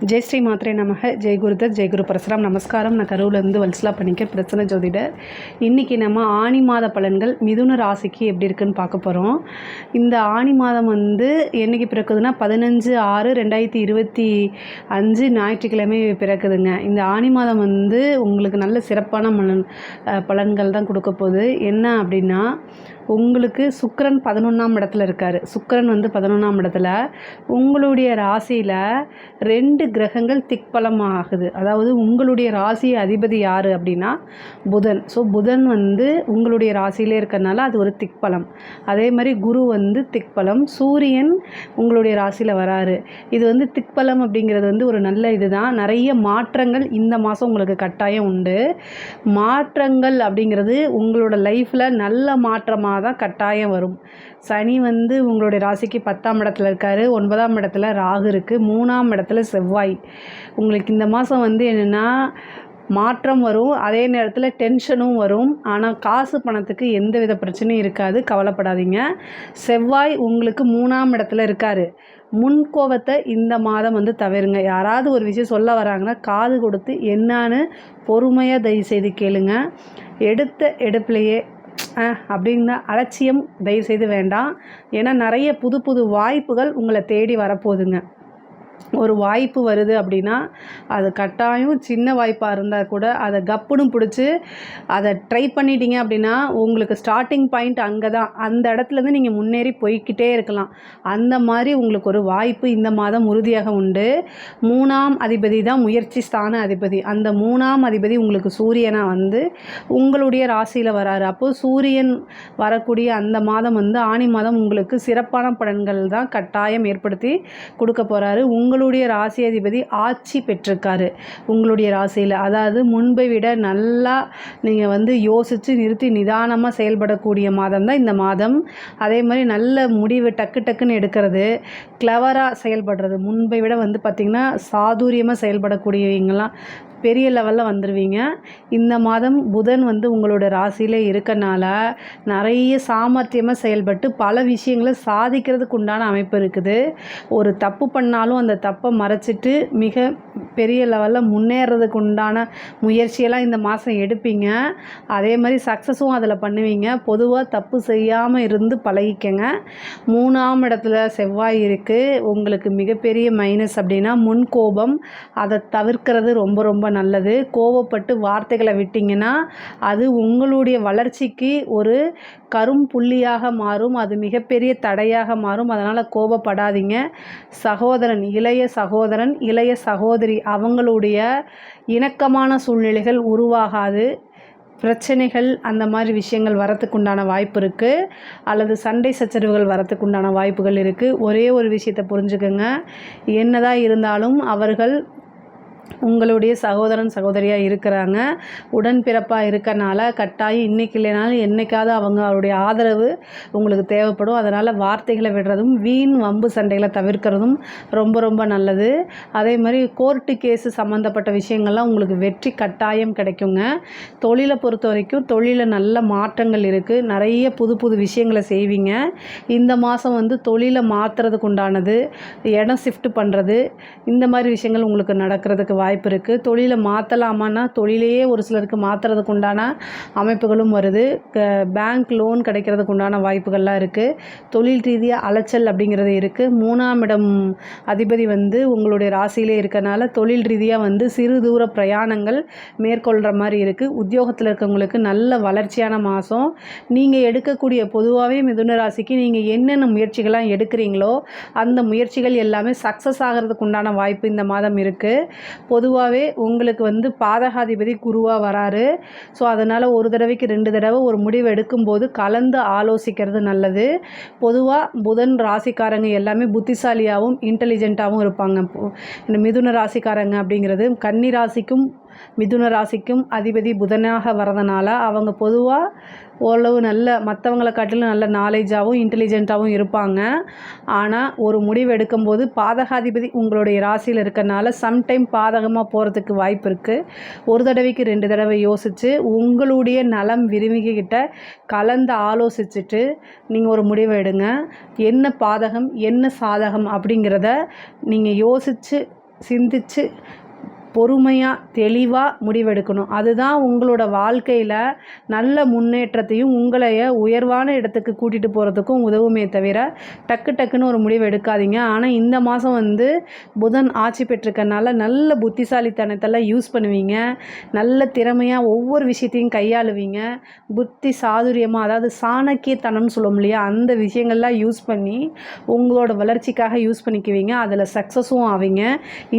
ஜெய் ஸ்ரீ மாத்ரே நமக. ஜெய் குருதத், ஜெய் குரு பரசுராம். நமஸ்காரம். நான் கரூர்லேருந்து வல்சலா பண்ணிக்கர், பிரச்சனை ஜோதிடர். இன்றைக்கி நம்ம ஆனி மாத பலன்கள் மிதுன ராசிக்கு எப்படி இருக்குன்னு பார்க்க போகிறோம். இந்த ஆனி மாதம் என்றைக்கு பிறக்குதுன்னா 15/6/2025 ஞாயிற்றுக்கிழமை பிறக்குதுங்க. இந்த ஆனி மாதம் உங்களுக்கு நல்ல சிறப்பான பலன்கள் தான் கொடுக்க போகுது. என்ன அப்படின்னா, உங்களுக்கு சுக்கிரன் 11ஆம் இடத்துல இருக்கார். சுக்கிரன் 11ஆம் இடத்துல உங்களுடைய ராசியில் 2 கிரகங்கள் திக்பலம் ஆகுது. அதாவது உங்களுடைய ராசி அதிபதி யார் அப்படின்னா புதன். ஸோ புதன் உங்களுடைய ராசியிலே இருக்கிறனால அது ஒரு திக்பலம். அதே மாதிரி குரு திக்பலம். சூரியன் உங்களுடைய ராசியில் வராரு. இது திக்பலம் அப்படிங்கிறது ஒரு நல்ல இதுதான். நிறைய மாற்றங்கள் இந்த மாதம் உங்களுக்கு கட்டாயம் உண்டு. மாற்றங்கள் அப்படிங்கிறது உங்களோட லைஃப்பில் நல்ல மாற்றமாக தான் கட்டாயம் வரும். சனி உங்களுடைய ராசிக்கு 10ஆம் இடத்துல இருக்கார். 9ஆம் இடத்துல ராகு இருக்குது. 3ஆம் இடத்துல செவ்வாய். உங்களுக்கு இந்த மாதம் என்னென்னா மாற்றம் வரும், அதே நேரத்தில் டென்ஷனும் வரும். ஆனால் காசு பணத்துக்கு எந்த வித பிரச்சனையும் இருக்காது, கவலைப்படாதீங்க. செவ்வாய் உங்களுக்கு 3ஆம் இடத்துல இருக்கார். முன்கோபத்தை இந்த மாதம் தவிருங்க. யாராவது ஒரு விஷயம் சொல்ல வராங்கன்னா காது கொடுத்து என்னான்னு பொறுமையாக தயவுசெய்து கேளுங்க. எடுத்த எடுப்பிலையே அப்படின்னா அலட்சியம் தயவுசெய்து வேண்டாம். ஏன்னா நிறைய புது புது வாய்ப்புகள் உங்களை தேடி வரப்போகுதுங்க. ஒரு வாய்ப்பு வருது அப்படின்னா அது கட்டாயம் சின்ன வாய்ப்பாக இருந்தால் கூட அதை கப்புன்னு பிடிச்சி அதை ட்ரை பண்ணிட்டீங்க அப்படின்னா உங்களுக்கு ஸ்டார்டிங் பாயிண்ட் அங்கே தான். அந்த இடத்துலேருந்து நீங்கள் முன்னேறி போய்கிட்டே இருக்கலாம். அந்த மாதிரி உங்களுக்கு ஒரு வாய்ப்பு இந்த மாதம் உறுதியாக உண்டு. 3ஆம் அதிபதி தான் முயற்சி ஸ்தான அதிபதி. அந்த 3ஆம் அதிபதி உங்களுக்கு சூரியனாக உங்களுடைய ராசியில் வராரு. அப்போது சூரியன் வரக்கூடிய அந்த மாதம் ஆனி மாதம் உங்களுக்கு சிறப்பான பலன்கள் தான் கட்டாயம் ஏற்படுத்தி கொடுக்க போகிறாரு. உங்களுடைய ராசி அதிபதி ஆட்சி பெற்றிருக்காரு உங்களுடைய ராசியில். அதாவது முன்பை விட நல்லா நீங்கள் யோசித்து நிறுத்தி நிதானமாக செயல்படக்கூடிய மாதம் தான் இந்த மாதம். அதே மாதிரி நல்ல முடிவு டக்கு டக்குன்னு எடுக்கிறது, கிளவராக செயல்படுறது, முன்பை விட பார்த்திங்கன்னா சாதுரியமாக செயல்படக்கூடியவங்களாம் பெரிய லெவலில் வந்துடுவீங்க. இந்த மாதம் புதன் உங்களோட ராசியில் இருக்கனால நிறைய சாமர்த்தியமாக செயல்பட்டு பல விஷயங்களை சாதிக்கிறதுக்கு உண்டான அமைப்பு இருக்குது. ஒரு தப்பு பண்ணாலும் அந்த தப்பை மறைச்சிட்டு மிக பெரிய லெவலில் முன்னேறதுக்கு உண்டான முயற்சியெல்லாம் இந்த மாதம் எடுப்பீங்க. அதே மாதிரி சக்ஸஸும் அதில் பண்ணுவீங்க. பொதுவாக தப்பு செய்யாமல் இருந்து பழகிக்கங்க. 3ஆம் இடத்துல செவ்வாய் இருக்குது. உங்களுக்கு மிகப்பெரிய மைனஸ் அப்படின்னா முன்கோபம். அதை தவிர்க்கிறது ரொம்ப ரொம்ப நல்லது. கோபப்பட்டு வார்த்தைகளை விட்டிங்கன்னா அது உங்களுடைய வளர்ச்சிக்கு ஒரு கரும்புள்ளியாக மாறும். அது மிகப்பெரிய தடையாக மாறும். அதனால் கோபப்படாதீங்க. சகோதரன், இளைய சகோதரன், இளைய சகோதரி அவங்களுடைய இணக்கமான சூழ்நிலைகள் உருவாகாது. பிரச்சனைகள் அந்த மாதிரி விஷயங்கள் வரத்துக்கு உண்டான வாய்ப்பு இருக்குது. அல்லது சண்டை சச்சரவுகள் வரத்துக்கு உண்டான வாய்ப்புகள் இருக்குது. ஒரே ஒரு விஷயத்தை புரிஞ்சுக்கோங்க. என்னதான் இருந்தாலும் அவர்கள் உங்களுடைய சகோதரன் சகோதரியாக இருக்கிறாங்க. உடன்பிறப்பாக இருக்கனால கட்டாயம் இன்றைக்கி இல்லைனாலும் என்றைக்காவது அவங்களுடைய ஆதரவு உங்களுக்கு தேவைப்படும். அதனால் வார்த்தைகளை விடுறதும் வீண் வம்பு சண்டைகளை தவிர்க்கிறதும் ரொம்ப ரொம்ப நல்லது. அதே மாதிரி கோர்ட்டு கேஸு சம்மந்தப்பட்ட விஷயங்கள்லாம் உங்களுக்கு வெற்றி கட்டாயம் கிடைக்குங்க. தொழிலை பொறுத்த வரைக்கும் தொழிலில் நல்ல மாற்றங்கள் இருக்குது. நிறைய புது புது விஷயங்களை செய்வீங்க. இந்த மாதம் தொழிலை மாற்றுறதுக்கு உண்டானது, இடம் ஷிஃப்ட் பண்ணுறது, இந்த மாதிரி விஷயங்கள் உங்களுக்கு நடக்கிறதுக்கு வாய்ப்பு இருக்குது. தொழிலை மாற்றலாமான்னா தொழிலையே ஒரு சிலருக்கு மாற்றுறதுக்கு உண்டான அமைப்புகளும் வருது. பேங்க் லோன் கிடைக்கிறதுக்கு உண்டான வாய்ப்புகள்லாம் இருக்குது. தொழில் ரீதியாக அலைச்சல் அப்படிங்கிறது இருக்குது. 3ஆம் இடம் அதிபதி உங்களுடைய ராசியிலே இருக்கனால தொழில் ரீதியாக சிறு தூர பிரயாணங்கள் மேற்கொள்கிற மாதிரி இருக்குது. உத்தியோகத்தில் இருக்கவங்களுக்கு நல்ல வளர்ச்சியான மாதம். நீங்கள் எடுக்கக்கூடிய பொதுவாகவே மிதுன ராசிக்கு நீங்கள் என்னென்ன முயற்சிகள்லாம் எடுக்கிறீங்களோ அந்த முயற்சிகள் எல்லாமே சக்ஸஸ் ஆகிறதுக்கு உண்டான வாய்ப்பு இந்த மாதம் இருக்குது. பொதுவாகவே உங்களுக்கு பாதகாதிபதி குருவாக வராரு. ஸோ அதனால் ஒரு தடவைக்கு 2 தடவை ஒரு முடிவு எடுக்கும்போது கலந்து ஆலோசிக்கிறது நல்லது. பொதுவாக புதன் ராசிக்காரங்க எல்லாமே புத்திசாலியாகவும் இன்டெலிஜென்ட்டாகவும் இருப்பாங்க. இந்த மிதுன ராசிக்காரங்க அப்படிங்கிறது கன்னி ராசிக்கும் மிதுன ராசிக்கும் அதிபதி புதனாக வரதுனால அவங்க பொதுவாக ஓரளவு நல்ல மற்றவங்களை காட்டிலும் நல்ல நாலேஜாகவும் இன்டெலிஜென்ட்டாகவும் இருப்பாங்க. ஆனால் ஒரு முடிவு எடுக்கும்போது பாதகாதிபதி உங்களுடைய ராசியில் இருக்கனால சம்டைம் பாதகமாக போகிறதுக்கு வாய்ப்பு இருக்குது. ஒரு தடவைக்கு 2 தடவை யோசித்து உங்களுடைய நலம் விரும்பிக்கிட்ட கலந்து ஆலோசிச்சுட்டு நீங்கள் ஒரு முடிவை எடுங்க. என்ன பாதகம் என்ன சாதகம் அப்படிங்கிறத நீங்கள் யோசித்து சிந்திச்சு பொறுமையாக தெளிவாக முடிவெடுக்கணும். அதுதான் உங்களோட வாழ்க்கையில் நல்ல முன்னேற்றத்தையும் உங்களைய உயர்வான இடத்துக்கு கூட்டிகிட்டு போகிறதுக்கும் உதவுமே தவிர டக்குன்னு ஒரு முடிவு எடுக்காதீங்க. ஆனால் இந்த மாதம் வந்து புதன் ஆட்சி பெற்றிருக்கனால நல்ல புத்திசாலித்தனத்தெல்லாம் யூஸ் பண்ணுவீங்க. நல்ல திறமையாக ஒவ்வொரு விஷயத்தையும் கையாளுவீங்க. புத்தி சாதுரியமாக, அதாவது சாணக்கியத்தனம்னு சொல்லுவோம் இல்லையா, அந்த விஷயங்கள்லாம் யூஸ் பண்ணி உங்களோட வளர்ச்சிக்காக யூஸ் பண்ணிக்குவீங்க. அதில் சக்ஸஸும் ஆவீங்க.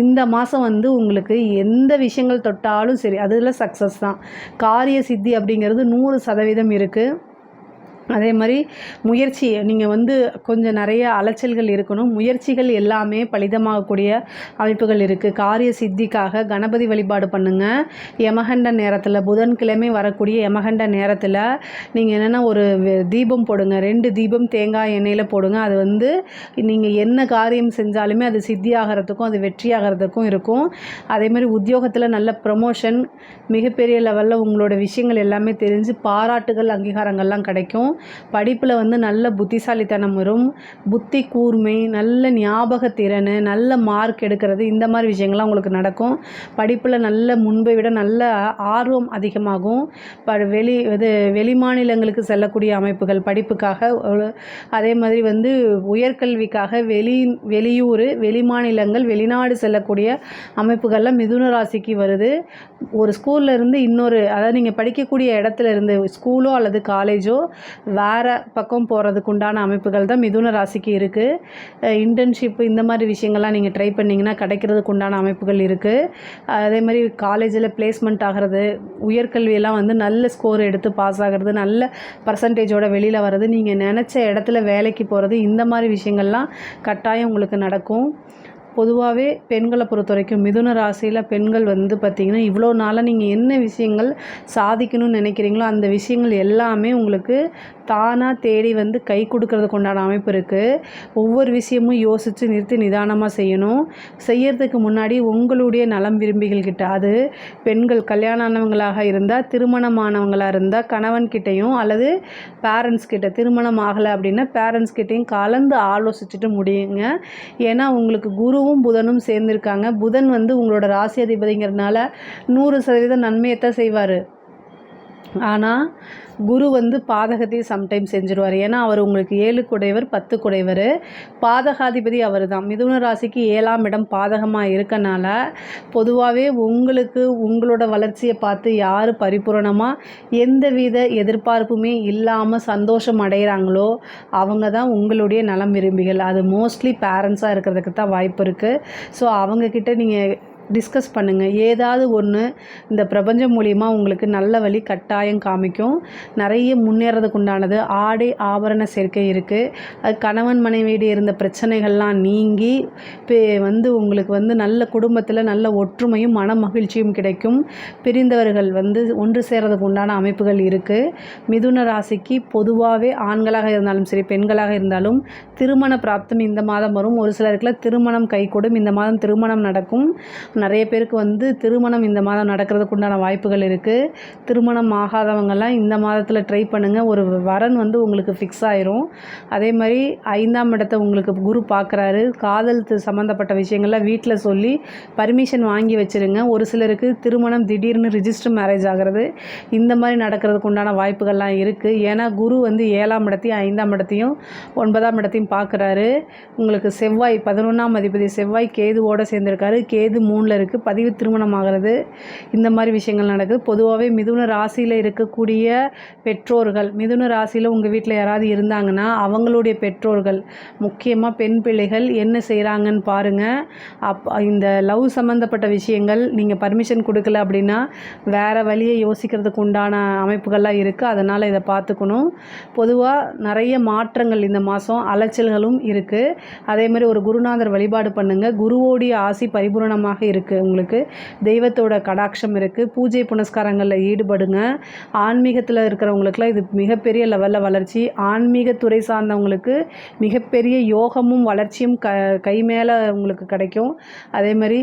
இந்த மாதம் வந்து உங்களுக்கு எந்த விஷயங்கள் தொட்டாலும் சரி அதில் சக்ஸஸ் தான். காரிய சித்தி அப்படிங்கிறது 100% இருக்குது. அதே மாதிரி முயற்சி நீங்கள் வந்து கொஞ்சம் நிறைய அலைச்சல்கள் இருக்கணும். முயற்சிகள் எல்லாமே பலிதமாகக்கூடிய அமைப்புகள் இருக்குது. காரிய சித்திக்காக கணபதி வழிபாடு பண்ணுங்கள். யமகண்ட நேரத்தில், புதன்கிழமை வரக்கூடிய யமகண்ட நேரத்தில் நீங்கள் என்னென்னா ஒரு தீபம் போடுங்க. 2 தீபம் தேங்காய் எண்ணெயில் போடுங்க. அது வந்து நீங்கள் என்ன காரியம் செஞ்சாலுமே அது சித்தி ஆகிறதுக்கும் அது வெற்றி ஆகிறதுக்கும் இருக்கும். அதே மாதிரி உத்தியோகத்தில் நல்ல ப்ரமோஷன், மிகப்பெரிய லெவலில் உங்களோட விஷயங்கள் எல்லாமே தெரிஞ்சு பாராட்டுகள் அங்கீகாரங்கள்லாம் கிடைக்கும். படிப்பில் வந்து நல்ல புத்திசாலித்தனம் வரும். புத்தி கூர்மை, நல்ல ஞாபகத்திறன், நல்ல மார்க் எடுக்கிறது, இந்த மாதிரி விஷயங்கள்லாம் உங்களுக்கு நடக்கும். படிப்பில் நல்ல முன்பை விட நல்ல ஆர்வம் அதிகமாகும். வெளி மாநிலங்களுக்கு செல்லக்கூடிய அமைப்புகள் படிப்புக்காக, அதே மாதிரி வந்து உயர்கல்விக்காக வெளியூர், வெளி மாநிலங்கள், வெளிநாடு செல்லக்கூடிய அமைப்புகள்லாம் மிதுன ராசிக்கு வருது. ஒரு ஸ்கூலில் இருந்து இன்னொரு, அதாவது நீங்கள் படிக்கக்கூடிய இடத்துல இருந்து ஸ்கூலோ அல்லது காலேஜோ வேறு பக்கம் போகிறதுக்கு உண்டான அமைப்புகள் தான் மிதுன ராசிக்கு இருக்குது. இன்டர்ன்ஷிப்பு இந்த மாதிரி விஷயங்கள்லாம் நீங்கள் ட்ரை பண்ணிங்கன்னா கிடைக்கிறதுக்கு உண்டான அமைப்புகள் இருக்குது. அதே மாதிரி காலேஜில் பிளேஸ்மெண்ட் ஆகிறது, உயர்கல்வியெல்லாம் வந்து நல்ல ஸ்கோர் எடுத்து பாஸ் ஆகிறது, நல்ல பர்சன்டேஜோட வெளியில் வர்றது, நீங்கள் நினச்ச இடத்துல வேலைக்கு போகிறது, இந்த மாதிரி விஷயங்கள்லாம் கட்டாயம் உங்களுக்கு நடக்கும். பொதுவாகவே பெண்களை பொறுத்த வரைக்கும் மிதுன ராசியில் பெண்கள் வந்து பார்த்திங்கன்னா இவ்வளோ நாளாக நீங்கள் என்ன விஷயங்கள் சாதிக்கணும்னு நினைக்கிறீங்களோ அந்த விஷயங்கள் எல்லாமே உங்களுக்கு தானாக தேடி வந்து கை கொடுக்கறதுக்கு உண்டான அமைப்பு இருக்குது. ஒவ்வொரு விஷயமும் யோசித்து நிறுத்தி நிதானமாக செய்யணும். செய்யறதுக்கு முன்னாடி உங்களுடைய நலம் விரும்பிகள்கிட்ட, அது பெண்கள் கல்யாணம் ஆனவங்களாக இருந்தால், திருமணமானவங்களாக இருந்தால் கணவன்கிட்டையும் அல்லது பேரண்ட்ஸ் கிட்ட, திருமணம் ஆகலை அப்படின்னா பேரண்ட்ஸ் கிட்டையும் கலந்து ஆலோசிச்சுட்டு முடியுங்க. ஏன்னா உங்களுக்கு குருவும் புதனும் சேர்ந்துருக்காங்க. புதன் வந்து உங்களோட ராசி அதிபதிங்கிறதுனால 100% நன்மையைத்தான் செய்வார். ஆனால் குரு வந்து பாதகத்தையும் சம்டைம்ஸ் செஞ்சுருவார். ஏன்னா அவர் உங்களுக்கு 7 குடைவர் 10 குடைவர், பாதகாதிபதி அவர் தான். மிதுன ராசிக்கு 7ஆம் இடம் பாதகமாக இருக்கனால பொதுவாகவே உங்களுக்கு உங்களோட வளர்ச்சியை பார்த்து யார் பரிபூரணமாக எந்தவித எதிர்பார்ப்புமே இல்லாமல் சந்தோஷம் அடைகிறாங்களோ அவங்க தான் உங்களுடைய நலம் விரும்பிகள். அது மோஸ்ட்லி பேரண்ட்ஸாக இருக்கிறதுக்கு தான் வாய்ப்பு இருக்குது. ஸோ அவங்கக்கிட்ட நீங்கள் டிஸ்கஸ் பண்ணுங்கள். ஏதாவது ஒன்று இந்த பிரபஞ்சம் மூலிமா உங்களுக்கு நல்ல வழி கட்டாயம் காமிக்கும். நிறைய முன்னேறதுக்கு உண்டானது. ஆடை ஆபரண சேர்க்கை இருக்குது. அது கணவன் மனைவியிட இருந்த பிரச்சனைகள்லாம் நீங்கி வந்து உங்களுக்கு வந்து நல்ல குடும்பத்தில் நல்ல ஒற்றுமையும் மன மகிழ்ச்சியும் கிடைக்கும். பிரிந்தவர்கள் வந்து ஒன்று சேர்றதுக்கு உண்டான அமைப்புகள் இருக்குது. மிதுன ராசிக்கு பொதுவாகவே ஆண்களாக இருந்தாலும் சரி பெண்களாக இருந்தாலும் திருமண பிராப்தம் இந்த மாதம் வரும். ஒரு சிலருக்குலாம் திருமணம் கைகூடும். இந்த மாதம் திருமணம் நடக்கும். நிறைய பேருக்கு வந்து திருமணம் இந்த மாதம் நடக்கிறதுக்கு உண்டான வாய்ப்புகள் இருக்குது. திருமணம் ஆகாதவங்கெல்லாம் இந்த மாதத்தில் ட்ரை பண்ணுங்கள். ஒரு வரன் வந்து உங்களுக்கு ஃபிக்ஸ் ஆயிரும். அதே மாதிரி 5ஆம் இடத்தை உங்களுக்கு குரு பார்க்குறாரு. காதல் சம்மந்தப்பட்ட விஷயங்கள்லாம் வீட்டில் சொல்லி பர்மிஷன் வாங்கி வச்சுருங்க. ஒரு சிலருக்கு திருமணம் திடீர்னு ரிஜிஸ்டர் மேரேஜ் ஆகிறது, இந்த மாதிரி நடக்கிறதுக்கு உண்டான வாய்ப்புகள்லாம் இருக்குது. ஏன்னா குரு வந்து 7ஆம் இடத்தையும் 5ஆம் இடத்தையும் 9ஆம் இடத்தையும் பார்க்குறாரு. உங்களுக்கு செவ்வாய் 11ஆம் அதிபதி செவ்வாய் கேதுவோடு சேர்ந்துருக்காரு. கேது 3ல் இருக்குது. பதிவு திருமணம் ஆகிறது, இந்த மாதிரி விஷயங்கள் நடக்குது. பொதுவாகவே மிதுன ராசியில் இருக்கக்கூடிய பெற்றோர்கள், மிதுன ராசியில் உங்கள் வீட்டில் யாராவது இருந்தாங்கன்னா அவங்களுடைய பெற்றோர்கள், முக்கியமாக பெண் பிள்ளைகள் என்ன செய்கிறாங்கன்னு பாருங்கள். இந்த லவ் சம்மந்தப்பட்ட விஷயங்கள் நீங்கள் பர்மிஷன் கொடுக்கல அப்படின்னா வேறு வழியை யோசிக்கிறதுக்கு உண்டான அமைப்புகள்லாம் இருக்குது. அதனால் இதை பார்த்துக்கணும். பொதுவாக நிறைய மாற்றங்கள் இந்த மாதம், அலைச்சல்களும் இருக்குது. அதே மாதிரி ஒரு குருநாதர் வழிபாடு பண்ணுங்கள். குருவோடைய ஆசி பரிபூரணமாக இருக்குது. உங்களுக்கு தெய்வத்தோட கடாட்சம் இருக்குது. பூஜை புனஸ்காரங்களில் ஈடுபடுங்க. ஆன்மீகத்தில் இருக்கிறவங்களுக்குலாம் இது மிகப்பெரிய லெவலில் வளர்ச்சி. ஆன்மீகத்துறை சார்ந்தவங்களுக்கு மிகப்பெரிய யோகமும் வளர்ச்சியும் கை மேலே உங்களுக்கு கிடைக்கும். அதே மாதிரி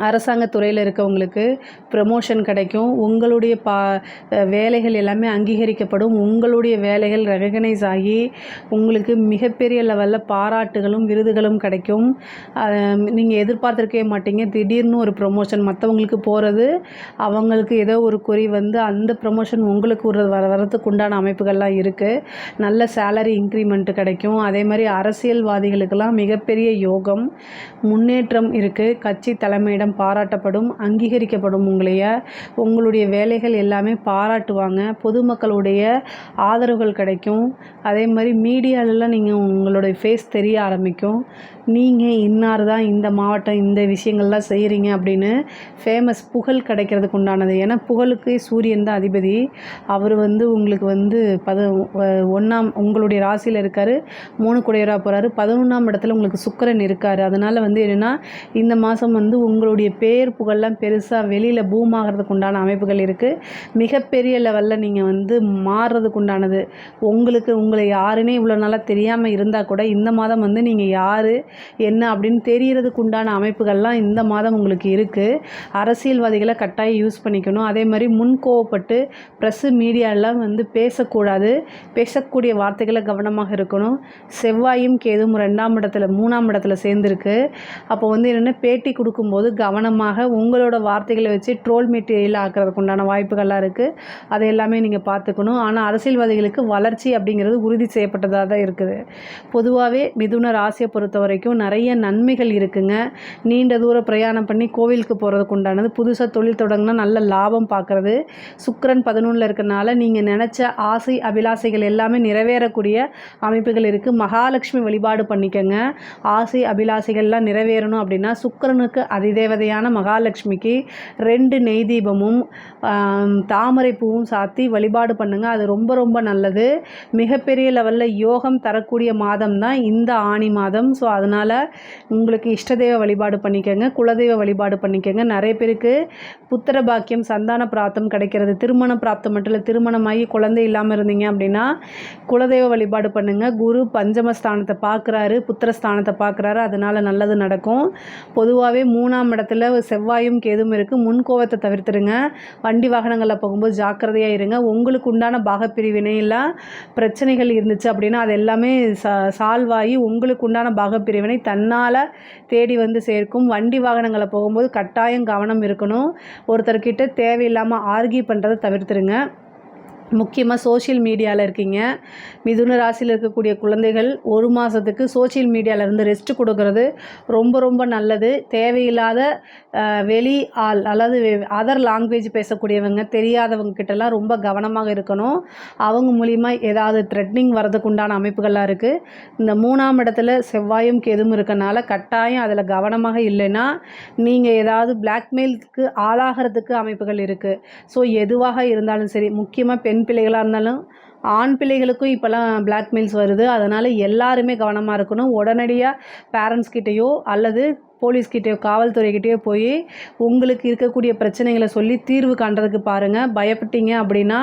அரசாங்க துறையில் இருக்கவங்களுக்கு ப்ரமோஷன் கிடைக்கும். உங்களுடைய வேலைகள் எல்லாமே அங்கீகரிக்கப்படும். உங்களுடைய வேலைகள் ரெகக்னைஸ் ஆகி உங்களுக்கு மிகப்பெரிய லெவலில் பாராட்டுகளும் விருதுகளும் கிடைக்கும். நீங்கள் எதிர்பார்த்துருக்கவே மாட்டீங்க. திடீர்னு ஒரு ப்ரமோஷன் மற்றவங்களுக்கு போகிறது, அவங்களுக்கு ஏதோ ஒரு குறி வந்து அந்த ப்ரமோஷன் உங்களுக்கு வரதுக்கு உண்டான அமைப்புகள்லாம் இருக்குது. நல்ல சேலரி இன்க்ரிமெண்ட்டு கிடைக்கும். அதே மாதிரி அரசியல்வாதிகளுக்கெல்லாம் மிகப்பெரிய யோகம், முன்னேற்றம் இருக்குது. கட்சி தலைமையிடம் பாராட்டப்படும், அங்கீகரிக்கப்படும். உங்களுடைய வேலைகள் எல்லாமே பாராட்டுவாங்க. பொதுமக்களுடைய ஆதரவுகள் கிடைக்கும். அதே மாதிரி மீடியாலெலாம் நீங்கள் உங்களுடைய ஃபேஸ் தெரிய ஆரம்பிக்கும். நீங்கள் இன்னார் தான் இந்த மாவட்டம் இந்த விஷயங்கள்லாம் செய்கிறீங்க அப்படின்னு ஃபேமஸ் புகழ் கிடைக்கிறதுக்கு உண்டானது. ஏன்னா புகழுக்கு சூரியன் தான் அதிபதி. அவர் வந்து உங்களுக்கு வந்து உங்களுடைய ராசியில் இருக்கார், 3 குடையராக போகிறாரு. 11ஆம் இடத்துல உங்களுக்கு சுக்கிரன் இருக்கார். அதனால் வந்து என்னென்னா இந்த மாதம் வந்து உங்களுடைய பேர் புகழ்லாம் பெருசாக வெளியில் பூம் ஆகிறதுக்கு உண்டான அமைப்புகள் இருக்குது. மிகப்பெரிய லெவலில் நீங்கள் வந்து மாறுறதுக்கு உண்டானது. உங்களை யாருன்னே இவ்வளோ நாளாக தெரியாமல் இருந்தால் கூட இந்த மாதம் வந்து நீங்கள் யார் என்ன அப்படின்னு தெரியறதுக்கு உண்டான அமைப்புகள்லாம் இந்த மாதம் உங்களுக்கு இருக்குது. அரசியல்வாதிகளை கட்டாயம் யூஸ் பண்ணிக்கணும். அதே மாதிரி முன்கோவப்பட்டு ப்ரெஸ்ஸு மீடியாலாம் வந்து பேசக்கூடாது. பேசக்கூடிய வார்த்தைகளை கவனமாக இருக்கணும். செவ்வாயும் கேதும் 2ஆம் இடத்துல 3ஆம் இடத்துல சேர்ந்துருக்கு. அப்போ வந்து என்னென்னா பேட்டி கொடுக்கும்போது கவனமாக உங்களோட வார்த்தைகளை வச்சு ட்ரோல் மெட்டீரியல் ஆக்கிறதுக்கு உண்டான வாய்ப்புகள்லாம் இருக்குது. அதை எல்லாமே நீங்கள் பார்த்துக்கணும். ஆனால் அரசியல்வாதிகளுக்கு வளர்ச்சி அப்படிங்கிறது உறுதி செய்யப்பட்டதாக தான் இருக்குது. பொதுவாகவே மிதுன ராசியை பொறுத்த வரைக்கும் நிறைய நன்மைகள் இருக்குங்க. நீண்ட தூர பிரயாணம் பண்ணி கோவிலுக்கு போகிறதுக்கு உண்டானது, புதுசாக தொழில் தொடங்கினா நல்ல லாபம் பார்க்குறது, சுக்கிரன் 11ல் இருக்கிறனால நீங்கள் நினச்ச ஆசை அபிலாசைகள் எல்லாமே நிறைவேறக்கூடிய அமைப்புகள் இருக்குது. மகாலட்சுமி வழிபாடு பண்ணிக்கங்க. ஆசை அபிலாசைகள்லாம் நிறைவேறணும் அப்படின்னா சுக்கிரனுக்கு அதிதேவதையான மகாலட்சுமிக்கு 2 நெய் தீபமும் தாமரை பூவும் சாத்தி வழிபாடு பண்ணுங்கள். அது ரொம்ப ரொம்ப நல்லது. மிகப்பெரிய லெவலில் யோகம் தரக்கூடிய மாதம் தான் இந்த ஆணி மாதம். ஸோ அதனால் உங்களுக்கு இஷ்டதெய்வ வழிபாடு பண்ணிக்கோங்க, குலதெய்வ வழிபாடு பண்ணிக்கோங்க. நிறைய பேருக்கு புத்திர பாக்கியம், சந்தான பிராப்தம் கிடைக்கிறது. திருமண பிராப்தம் மட்டும் இல்லை, திருமணமாகி குழந்தை இல்லாமல் இருந்தீங்க அப்படின்னா குலதெய்வ வழிபாடு பண்ணுங்கள். குரு பஞ்சமஸ்தானத்தை பார்க்குறாரு, புத்திரஸ்தானத்தை பார்க்குறாரு. அதனால் நல்லது நடக்கும். பொதுவாகவே 3ஆம் இடத்துல செவ்வாயும் கேதும் இருக்குது. முன்கோவத்தை தவிர்த்துருங்க. வண்டி வாகனங்களில் போகும்போது ஜாக்கிரதையாக இருங்க. உங்களுக்கு உண்டான பாகப்பிரிவினையெல்லாம் பிரச்சனைகள் இருந்துச்சு அப்படின்னா அது எல்லாமே சால்வ் ஆகி உங்களுக்கு உண்டான பாகப்பிரிவினை தன்னால் தேடி வந்து சேர்க்கும். வண்டி வாகனங்களை போகும்போது கட்டாயம் கவனம் இருக்கணும். ஒருத்தர்கிட்ட தேவையில்லாமல் ஆர்கியூ பண்ணுறதை தவிர்த்துருங்க. முக்கியமாக சோஷியல் மீடியாவில் இருக்கீங்க, மிதுன ராசியில் இருக்கக்கூடிய குழந்தைகள் 1 மாதத்துக்கு சோஷியல் மீடியாவிலேருந்து ரெஸ்ட் கொடுக்கறது ரொம்ப ரொம்ப நல்லது. தேவையில்லாத வெளி ஆள் அதாவது அதர் லாங்குவேஜ் பேசக்கூடியவங்க தெரியாதவங்க கிட்டலாம் ரொம்ப கவனமாக இருக்கணும். அவங்க மூலிமா ஏதாவது த்ரெட்னிங் வரதுக்கு உண்டான அமைப்புகள்லாம் இருக்குது. இந்த 3ஆம் இடத்துல செவ்வாயும் கேதும் இருக்கனால கட்டாயம் அதில் கவனமாக இல்லைன்னா நீங்கள் ஏதாவது பிளாக்மெயிலுக்கு ஆளாகிறதுக்கு அமைப்புகள் இருக்குது. ஸோ எதுவாக இருந்தாலும் சரி, முக்கியமாக பெண் பிள்ளைகளாக இருந்தாலும் ஆண் பிள்ளைகளுக்கும் இப்போலாம் பிளாக்மெயில்ஸ் வருது. அதனால் எல்லாருமே கவனமாக இருக்கணும். உடனடியாக பேரண்ட்ஸ் கிட்டேயோ அல்லது போலீஸ்கிட்டேயோ காவல்துறைக்கிட்டேயோ போய் உங்களுக்கு இருக்கக்கூடிய பிரச்சனைகளை சொல்லி தீர்வு காண்றதுக்கு பாருங்கள். பயப்பட்டீங்க அப்படின்னா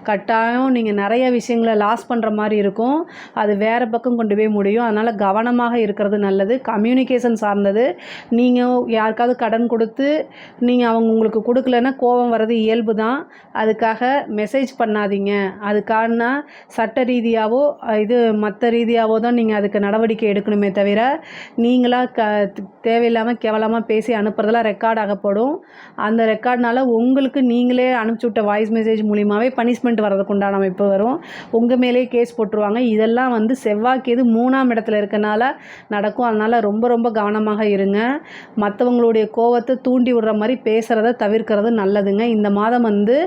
கட்டாயம் நீங்கள் நிறைய விஷயங்களை லாஸ் பண்ணுற மாதிரி இருக்கும். அது வேறு பக்கம் கொண்டு போய் முடியும். அதனால் கவனமாக இருக்கிறது நல்லது. கம்யூனிகேஷன் சார்ந்தது. நீங்கள் யாருக்காவது கடன் கொடுத்து அவங்க உங்களுக்கு கொடுக்கலன்னா கோபம் வர்றது இயல்பு தான். அதுக்காக மெசேஜ் பண்ணாதீங்க. அதுக்கான சட்ட ரீதியாகவோ மற்ற ரீதியாகவோ தான் நீங்கள் அதுக்கு நடவடிக்கை எடுக்கணுமே தவிர நீங்களாக தேவையில்லாமல் கேவலமாக பேசி அனுப்புறதெல்லாம் ரெக்கார்ட் ஆகப்படும். அந்த ரெக்கார்ட்னால உங்களுக்கு நீங்களே அனுப்பிச்சி விட்ட வாய்ஸ் மெசேஜ் மூலியமாகவே பனிஷ்மெண்ட் வர்றதுக்கு உண்டான அமைப்பு வரும். உங்கள் மேலே கேஸ் போட்டுருவாங்க. இதெல்லாம் வந்து செவ்வாய்க்கு 3ஆம் இடத்துல இருக்கனால நடக்கும். அதனால் ரொம்ப ரொம்ப கவனமாக இருங்க. மற்றவங்களுடைய கோவத்தை தூண்டி விடுற மாதிரி பேசுகிறத தவிர்க்கிறது நல்லதுங்க. இந்த மாதம் வந்து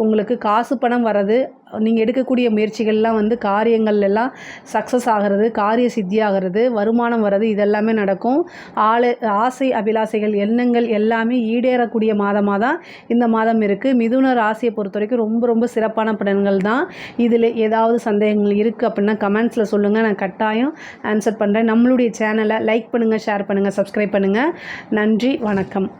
உங்களுக்கு காசு பணம் வர்றது, நீங்கள் எடுக்கக்கூடிய முயற்சிகள்லாம் வந்து காரியங்கள் எல்லாம் சக்ஸஸ் ஆகிறது, காரிய சித்தி ஆகிறது, வருமானம் வர்றது, இதெல்லாமே நடக்கும். ஆசை அபிலாசைகள் எண்ணங்கள் எல்லாமே ஈடேறக்கூடிய மாதமாக தான் இந்த மாதம் இருக்குது. மிதுன ராசியை பொறுத்த வரைக்கும் ரொம்ப ரொம்ப சிறப்பான பலன்கள் தான். இதில் ஏதாவது சந்தேகங்கள் இருக்குது அப்படின்னா கமெண்ட்ஸில் சொல்லுங்கள், நான் கட்டாயம் ஆன்சர் பண்ணுறேன். நம்மளுடைய சேனலை லைக் பண்ணுங்கள், ஷேர் பண்ணுங்கள், சப்ஸ்கிரைப் பண்ணுங்கள். நன்றி, வணக்கம்.